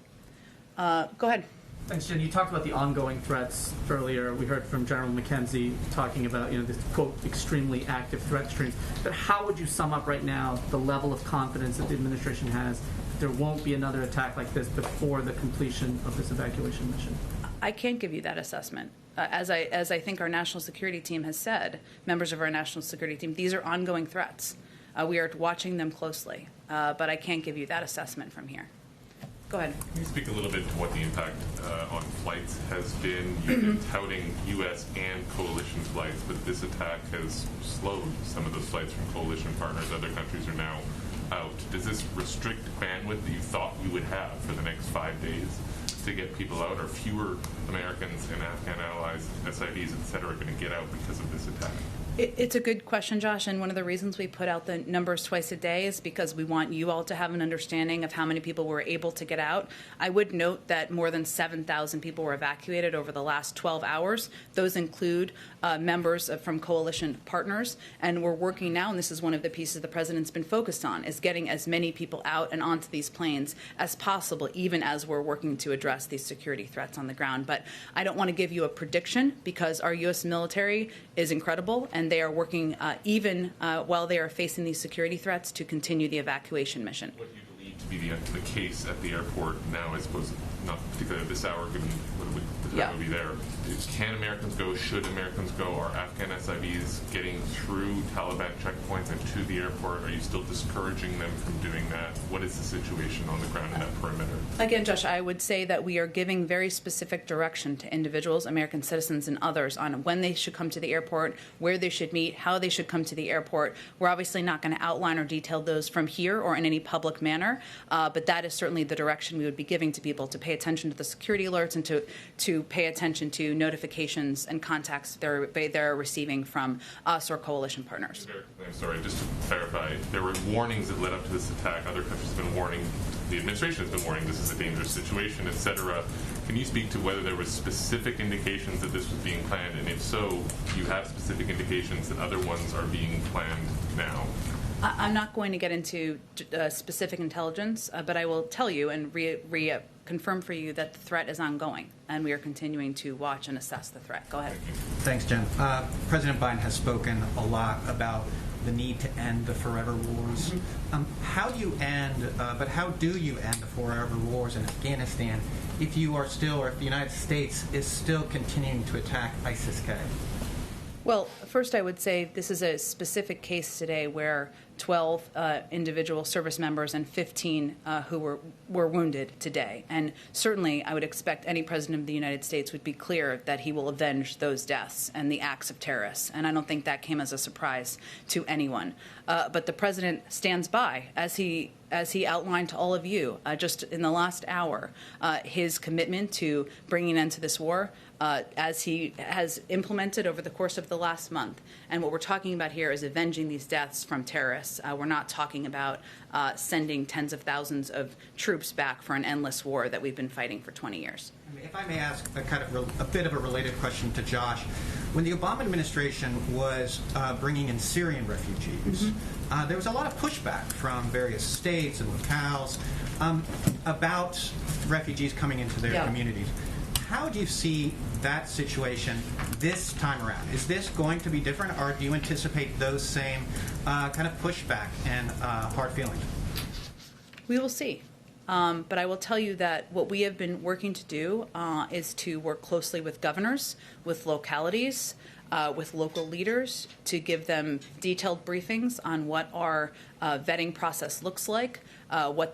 Go ahead.
Thanks, Jen. You talked about the ongoing threats earlier. We heard from General McKenzie talking about, this, quote, extremely active threat streams. But how would you sum up right now the level of confidence that the administration has that there won't be another attack like this before the completion of this evacuation mission?
I can't give you that assessment. As I think our national security team has said, members of our national security team, these are ongoing threats. We are watching them closely, but I can't give you that assessment from here. Go ahead.
Can you speak a little bit to what the impact on flights has been? You've been touting U.S. and coalition flights, but this attack has slowed some of those flights from coalition partners. Other countries are now out. Does this restrict bandwidth that you thought you would have for the next 5 days to get people out? Are fewer Americans and Afghan allies, SIVs, et cetera, going to get out because of this attack?
It's a good question, Josh, and one of the reasons we put out the numbers twice a day is because we want you all to have an understanding of how many people were able to get out. I would note that more than 7,000 people were evacuated over the last 12 hours. Those include members from coalition partners, and we're working now, and this is one of the pieces the president's been focused on, is getting as many people out and onto these planes as possible, even as we're working to address these security threats on the ground. But I don't want to give you a prediction because our U.S. military is incredible, and they are working even while they are facing these security threats to continue the evacuation mission.
What do you believe to be the case at the airport now, I suppose, not particularly at this hour, given the time will be there? Can Americans go? Should Americans go? Are Afghan SIVs getting through Taliban checkpoints and to the airport? Are you still discouraging them from doing that? What is the situation on the ground in that perimeter?
Again, Josh, I would say that we are giving very specific direction to individuals, American citizens and others, on when they should come to the airport, where they should meet, how they should come to the airport. We're obviously not going to outline or detail those from here or in any public manner, but that is certainly the direction we would be giving to people, to pay attention to the security alerts and to pay attention to notifications and contacts they're receiving from us or coalition partners.
I'm sorry, just to clarify, there were warnings that led up to this attack. Other countries have been warning, the administration has been warning this is a dangerous situation, etc. Can you speak to whether there were specific indications that this was being planned, and if so, do you have specific indications that other ones are being planned now?
I'm not going to get into specific intelligence, but I will tell you and confirm for you that the threat is ongoing, and we are continuing to watch and assess the threat. Go ahead.
Thanks, Jen. President Biden has spoken a lot about the need to end the forever wars. How do you end the forever wars in Afghanistan if you are still, or if the United States is still continuing to attack ISIS-K?
Well, first I would say this is a specific case today where 12 individual service members and 15 who were wounded today. And certainly I would expect any president of the United States would be clear that he will avenge those deaths and the acts of terrorists. And I don't think that came as a surprise to anyone. But the president stands by, as he outlined to all of you just in the last hour, his commitment to bringing an end to this war, as he has implemented over the course of the last month. And what we're talking about here is avenging these deaths from terrorists. We're not talking about sending tens of thousands of troops back for an endless war that we've been fighting for 20 years.
If I may ask a bit of a related question to Josh. When the Obama administration was bringing in Syrian refugees, there was a lot of pushback from various states and locales about refugees coming into their communities. How do you see that situation this time around? Is this going to be different, or do you anticipate those same kind of pushback and hard feelings?
We will see. But I will tell you that what we have been working to do is to work closely with governors, with localities, with local leaders to give them detailed briefings on what our vetting process looks like, what the